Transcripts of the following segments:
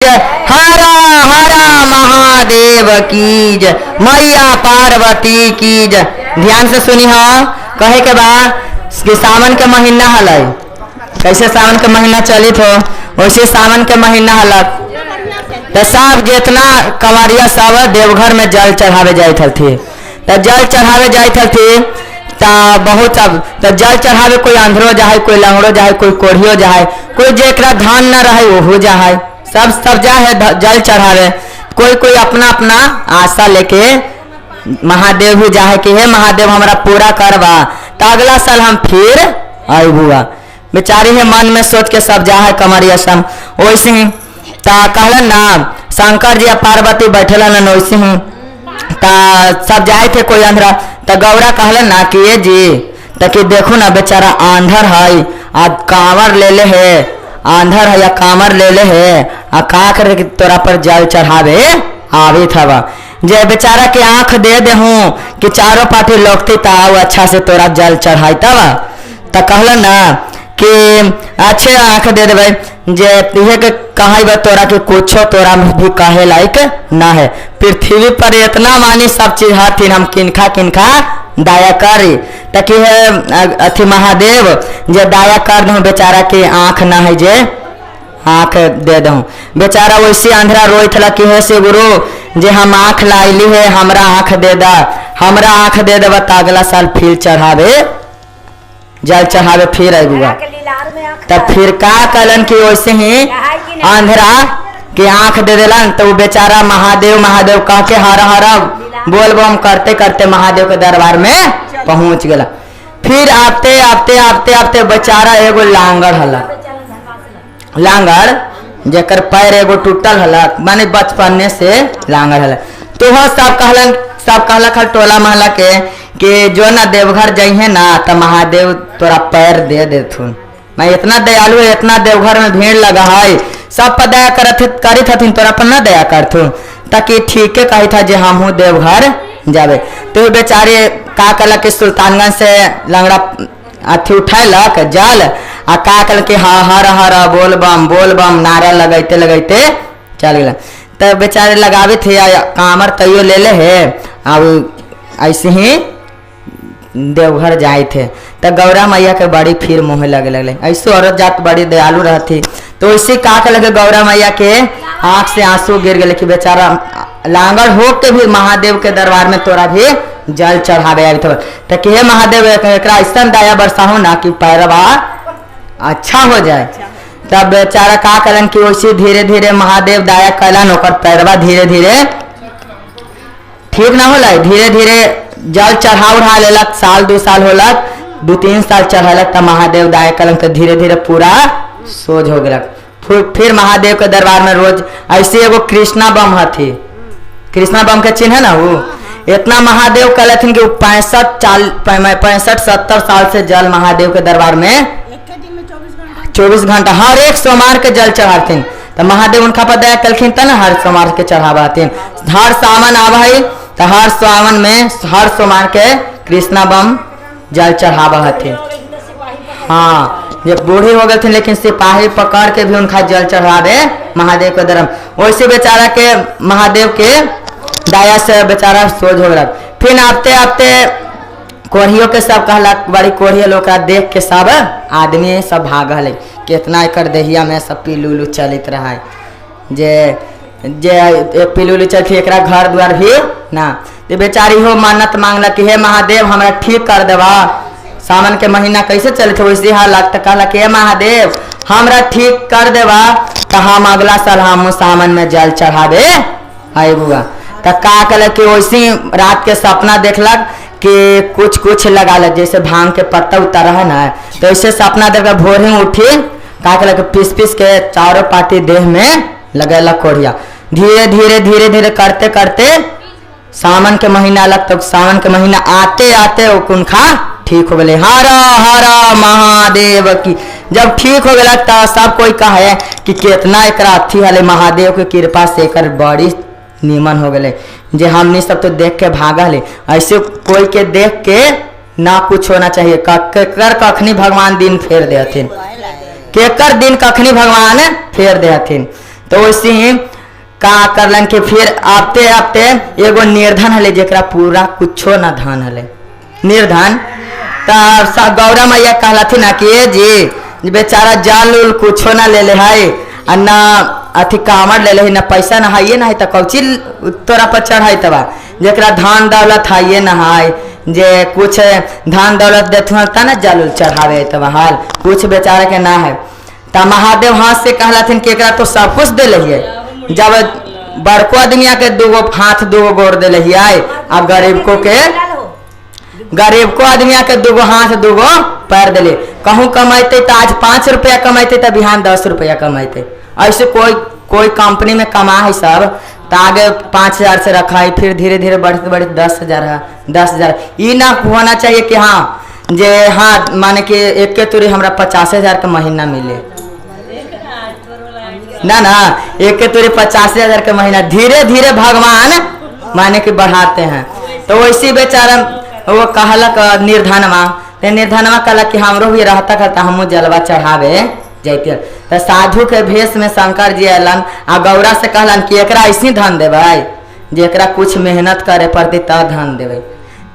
हर हर महादेव की जय, मैया पार्वती की जय। ध्यान से सुनी हाँ, कहे के बाद कि सावन के महीना हलै, कैसे सावन के महीना चलित हो वैसे सावन के महीना हलक तो सब जितना कंवरिया सब देवघर में जल चढ़ावे जाइत हथी। तो जल चढ़ावे जाइत हथी तो बहुत सब तो जल चढ़ावे कोई अंधरो जाए, कोई लंगड़ो जाए, कोई कोढ़ियो जाए, कोई जेकरा धान न रहे वो जाए, सब जाए जल चढ़ावे। कोई कोई अपना अपना आशा लेके महादेव भी जाए कि हे महादेव हमारा पूरा करवा तो अगला साल हम फिर आए हुआ। बेचारी है मन में सोच के सब जाए कमरिया सम वैसे ही कहलन ना शंकर जी पार्वती बैठल न वैसे ही सब जाए थे कोई अंधरा। तो गौरा कहलन ना कि ये जी कि देखो ना बेचारा आंधर है आज कांवर ले ले है, आंधर है या कामर ले ले है आ का करे कि तोरा पर जल चढ़ावे आवे थवा जे बेचारा के आंख दे दे हूँ कि चारों पार्टी लौटती ताऊ अच्छा से तोरा जल चढ़ाई तवा। तो कहलन ना कि अच्छे आंख दे दे भाई जे तुहे के कहे तोरा के कुछो तोरा भी कहे लायक ना है। पृथ्वी पर इतना मानी सब चीज हथिन हम किनखा किनखा दया करी ताकि अथी महादेव जे दया कर दूँ बेचारा के आँख ना है जे आँख दे दूँ। बेचारा वैसे अंधरा रोइत ला कि हे से गुरु जे हम आँख लाइली है हमरा आँख दे दा, हमरा आँख दे देवा तो अगला साल फिर चढ़ावे जल चढ़ावे फिर आएगा। तब फिर का कलन कि वैसे ही अंधरा के आँख दे दिलन तो वो बेचारा महादेव महादेव कह के हर हर बोल बम करते करते महादेव के दरबार में पहुंच गया। फिर आते आते आते आते बेचारा एगो लांगड़ हला, लांगड़ जेकर पैर एगो टूटल हला माने बचपन से लांगड़ हला। तो वह सब कहलक हल टोला महला के कि जो ना देवघर जाइए ना तो महादेव तोरा पैर दे देथुन। मैं इतना दयालु है, इतना देवघर में भीड़ लगा है सब पर दया करी थथिन तोरा पर न दया करथुन ताकि ठीक है कही था जे हम हूँ देवघर जावे। तो बेचारे का कलक के सुल्तानगंज से लंगड़ा अथी उठैलक जल आ का कल के हर हर बोल बम नारा लगैते लगैते चल गया। तो बेचारे लगावे थे कामर तैयो ले ले है अब ऐसे ही देवघर जाए थे। तो गौरा मैया के बड़ी फिर मुँह लगे लगले, ऐसे औरत जात बड़ी दयालु रहती। तो वैसे का लगे गौरा मैया के आँख से आंसू गिर गए कि बेचारा लांगड़ हो के भी महादेव के दरबार में तोरा भी जल चढ़ावे आई थे। तो कि हे महादेव ऐसा दया बरसाहो ना कि पैरवा अच्छा हो जाए। तब बेचारा का कलन कि वैसे धीरे धीरे महादेव दया कलन ओकर पैरवा धीरे धीरे ठीक ना होला, धीरे धीरे जल चढ़ा उड़ा लेलक, साल 2 साल होलक 2-3 साल चढ़लक तब महादेव दया कलन तो धीरे धीरे पूरा सोझ हो गलक। फिर महादेव के दरबार में रोज ऐसे एगो कृष्णा बम हथी, कृष्णा बम के चिन्ह है ना वो इतना महादेव कहलथिन कि 65-70 साल से जल महादेव के दरबार में 24 घंटा हर एक सोमवार के जल चढ़ातीन। तो महादेव उनका पर दया कलखिन तब हर सोमवार के चढ़ावातीन। हर सावन आवा है तो हर सावन में हर सोमवार के कृष्णा बम जल चढ़ावा हथिन। हाँ जब बूढ़े हो गए थे लेकिन सिपाही पकड़ के भी उनका जल चढ़ावे महादेव के दरम। वैसे बेचारा के महादेव के दया से बेचारा सोझ हो गया। फिर आते आते कोढ़ियों के सब कहला बड़ी कोढ़िया लोग देख के सब आदमी सब भागल कितना एकर देहिया में सब पीलू चलित रहा है जे एक पीलू चलती एक घर द्वार भी ना। तो बेचारी हो मन्नत मांगला कि हे महादेव हमरा ठीक कर देवा, सावन के महीना कैसे चले थे वैसे हालत। तो कहला कि हे महादेव हमरा ठीक कर देवा तो हम अगला साल हम सावन में जल चढ़ावे आए हुआ। तो का कल कि वैसे रात के सपना देखलक कि कुछ लगा लग जैसे भांग के पत्ता उतारा है ना तो ऐसे सपना देखकर भोर ही उठी का कल के पीस के चारों पार्टी देह में लगेला कोढ़िया। धीरे धीरे धीरे धीरे करते करते सावन के महीना अलग तो सावन के महीना आते आते वो कुनखा ठीक हो गए। हर हर महादेव की जब ठीक हो गया तो सब कोई कहे कि कितना एक अथी हले महादेव के कृपा से एक बड़ी नीमन हो गए जे हमने सब तो देख के भागा ले। ऐसे कोई के देख के ना कुछ होना चाहिए केकर कखनी भगवान दिन फेर देथिन, केकर दिन कखनी भगवान फेर देथिन। तो वैसे ही का करलन के फिर आते आते एगो निर्धन हले जरा पूरा कुछो ना धन हले निर्धन। तब गौरा मैया कहलथिन ना कि जी बेचारा जाल उल कुछो ना ले है ना अथी कामर ले ना पैसा नहाइए ना है तो कौची तोरा पर चढ़ाई तबा जरा धान दौलत है ना है जे कुछ धान दौलत देते ता ना जल उल चढ़ावे तब हाल कुछ बेचारा के ना है। तब महादेव हाथ से कहलथिन कि एकरा तो सब कुछ दे है जब बड़को आदमिया के दूगो हाथ दूगो गोर दे है आ गरीब को आदमिया के दूगो हाथ दूगो पैर दिले कहूँ कमाते तो आज 5 रुपया कमाते तो बिहान 10 रुपया कमाते। ऐसे कोई कंपनी में कमा है सब तो आगे 5000 से रखा है फिर धीरे धीरे बढ़ते बढ़ते 10,000 है 10,000 ये ना होना चाहिए कि हाँ जे हाँ माने कि एक के तुरी हमरा 50,000 का महीना मिले ना एक के तुरी 50,000 का महीना धीरे धीरे भगवान माने कि बढ़ाते हैं। तो वैसी बेचारा वो कहलक निर्धनवा कहलक कि हमरो भी रहता करता हमू जलवा चढ़ावे जैते। तो साधु के भेष में शंकर जी अलन आ गौरा से कहलन कि एकरा ऐसी धन देवे जेकरा कुछ मेहनत करे पड़ती तब धन देवे।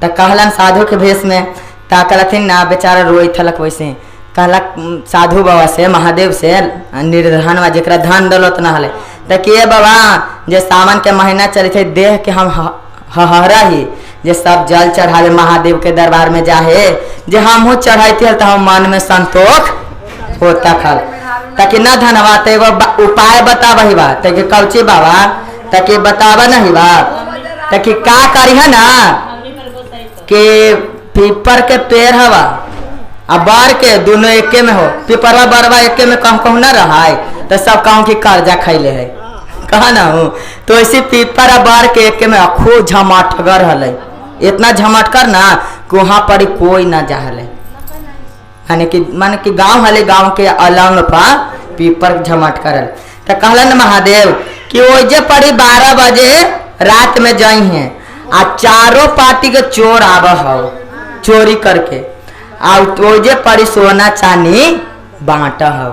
तो कहलन साधु के भेष में ता कहलथिन ना बेचारा रोई थलक वैसे कहलक साधु बाबा से महादेव से निर्धनवा जरा धन दौलत न हले तो कि बाबा जे सावन के महीना चले थे देह के हम हहरा ही जे सब जल चढ़ावे महादेव के दरबार में जाहे जे हमहू चढ़ाते तो हम मन में संतोष होता खल ताकि न धनवा तो एगो उपाय बताबही बा ताकि कौची बाबा ताकि बतावा नहीं बा ताकि का करी है ना कि पीपर के पेड़ हवा आ बार के दोनों एके में हो पीपरवा बरवा एके में कहूँ न रहा है तो सब कहूँ की कर्जा खैले है कहा ना हूँ। तो ऐसे पीपर आ बार के एके में खूब झमाटगर हल इतना झमटकर ना कि वहाँ पर कोई ना जाहले माने कि गांव हले गांव के अलंग पर पीपर झमट करल। तो कहलन महादेव कि ओजे पड़ी 12 बजे रात में जाई हैं आ चारों पार्टी के चोर आव हो चोरी करके आ ओजे पड़ी सोना चांदी बांट हो।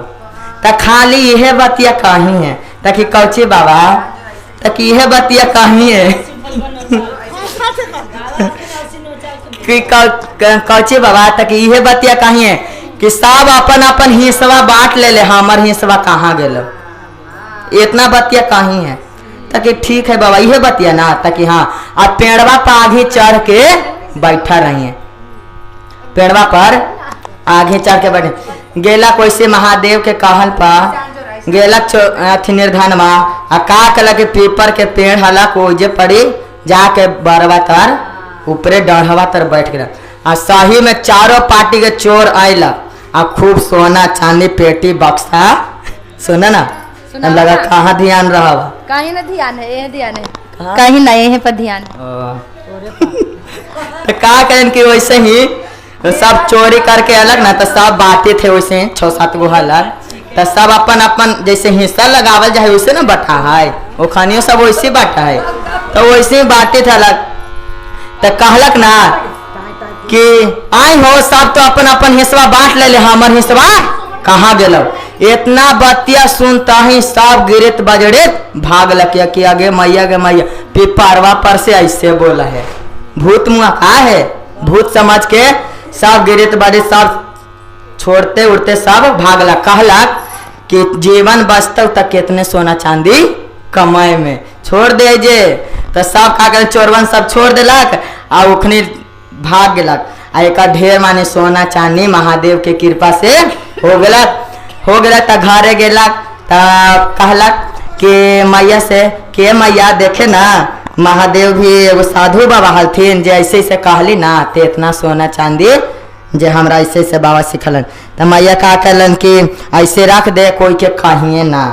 तो खाली यह बतिया कहीं है ताकि कौची बाबा ताकि यह बतिया कहीं है कि कौची बाबा तक यह बतिया कहीं है कि सब अपन अपन हिस्सा बांट ले हमर हिस्सा कहाँ गेल इतना बतिया कहीं है ताकि ठीक है बाबा यह बतिया ना ताकि हाँ अब पेड़वा पर आगे चढ़ के बैठा रही है पेड़वा पर आगे चढ़ के बैठे गेला कोई से महादेव के कहल पर गेला अथी निर्धनवा आ का कल के पीपर के पेड़ हला को जे पड़ी जाके बरवा तर ऊपरे डढ़वा तर बैठ गया आ सही में चारों पार्टी के चोर आयल आ खूब सोना चांदी पेटी बक्सा सुना ना लगा कहाँ ध्यान रहा कहीं ना ध्यान है ये ध्यान है कहीं नहीं है पर ध्यान तो का कहें कि वैसे ही सब चोरी करके अलग ना तो सब बांटे थे वैसे 6-7 गो अलग तो सब अपन अपन जैसे हिस्सा लगावल जाए वैसे ना बटा है वो खानियों सब वैसे बांटा है तो वैसे ही बांटे थे अलग। तो कहलक ना कि आई हो सब तो अपन अपन हिस्सा बांट ले हमर हिस्सा कहाँ गेल इतना बतिया सुनता ही सब गिरत बजड़ित भागलक कि आगे मैया के मैया पिपरवा पर से ऐसे बोला है भूत मुआ का है भूत समझ के सब गिरत बजड़ित सब छोड़ते उड़ते सब भागला कहलक कि जीवन बचत तक कितने सोना चांदी कमाए में छोड़ दे जे तो सब का कर चोरवन सब छोड़ दिलक आ उखनी भाग गलक आ एक ढेर माने सोना चांदी महादेव के कृपा से हो गलक तो घरे गेलक तो कहलक कि मैया से के मैया देखे ना महादेव भी एगो साधु बाबा हलथिन जे ऐसे ऐसे कहली ना ते इतना सोना चांदी जे हमरा ऐसे ऐसे बाबा सिखलन। तो मैया का कहलन कि ऐसे रख दे कोई के कहिए ना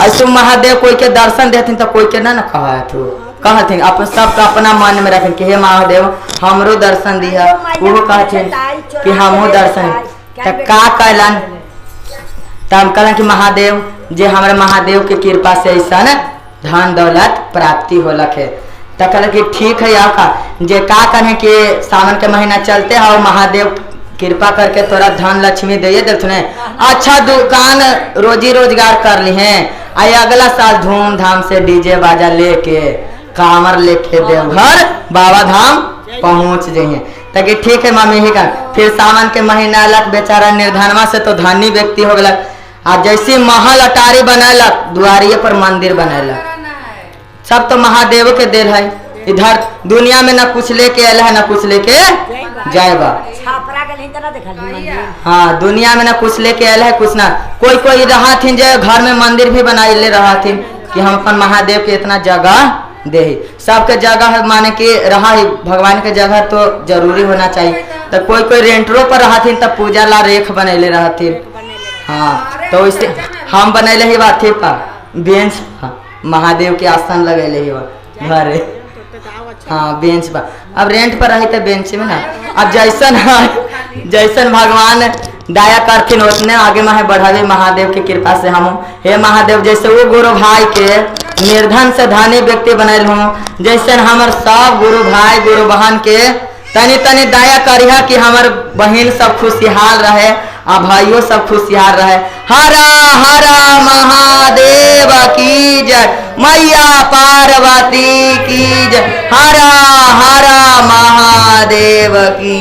ऐसे महादेव कोई के दर्शन देथिन तो कोई के ना कहथिन अपन सब तो अपना मन में रखन कि हे महादेव हमरो दर्शन दिया वो कहथिन कि हमो दर्शन तो का कहलन तब कहलन कि महादेव जे हमारे महादेव के कृपा से ऐसा धन दौलत प्राप्ति होलक है। तो कहल कि ठीक है आका जे का कहें कि सावन के महीना चलते और महादेव कृपा करके तोरा धन लक्ष्मी दे देथुने अच्छा दुकान रोजी रोजगार कर ली हैं आई अगला साल धूमधाम से डीजे बाजा लेके कामर लेके देवघर बाबा धाम पहुंच जाइए। ताकि ठीक है मम्मी ही का फिर सावन के महीना अलग बेचारा निर्धनवा से तो धनी व्यक्ति हो गया। आ जैसी महल अटारी बनैलक दुआरिये पर मंदिर बनैलक, सब तो महादेव के देल है। इधर दुनिया में न कुछ लेके आयल है न कुछ लेके जाएगा। हाँ दुनिया में न कुछ लेके आयल है कुछ ना। कोई कोई रहा थी जो घर में मंदिर भी बनाई ले रहा थी कि हम अपन महादेव के इतना जगह दे। सबके जगह माने कि रहा ही भगवान के जगह तो जरूरी होना चाहिए। तो कोई कोई रेंटरों पर रहा थी तब पूजा ला रेख बनैले रहा थी। हाँ तो इससे हम बनैले ही बात थी बेंच महादेव के आसन लगैले ही घर। हाँ बेंच पर अब रेंट पर रही तो बेंच में ना। अब जैसन जैसन भगवान दया करथिन उतने आगे में बढ़ावे महादेव की कृपा से हम। हे महादेव जैसे वो गुरु भाई के निर्धन से धनी व्यक्ति बनल हूँ जैसे हमार सब गुरु भाई गुरु बहन के तनी तनी दया करिहा कि हमार बहन सब खुशहाल रहे आ भाइयों सब खुशहाल रहे। हरा हरा महादेव की जय, मैया पार्वती की जय। हरा हरा महादेव की।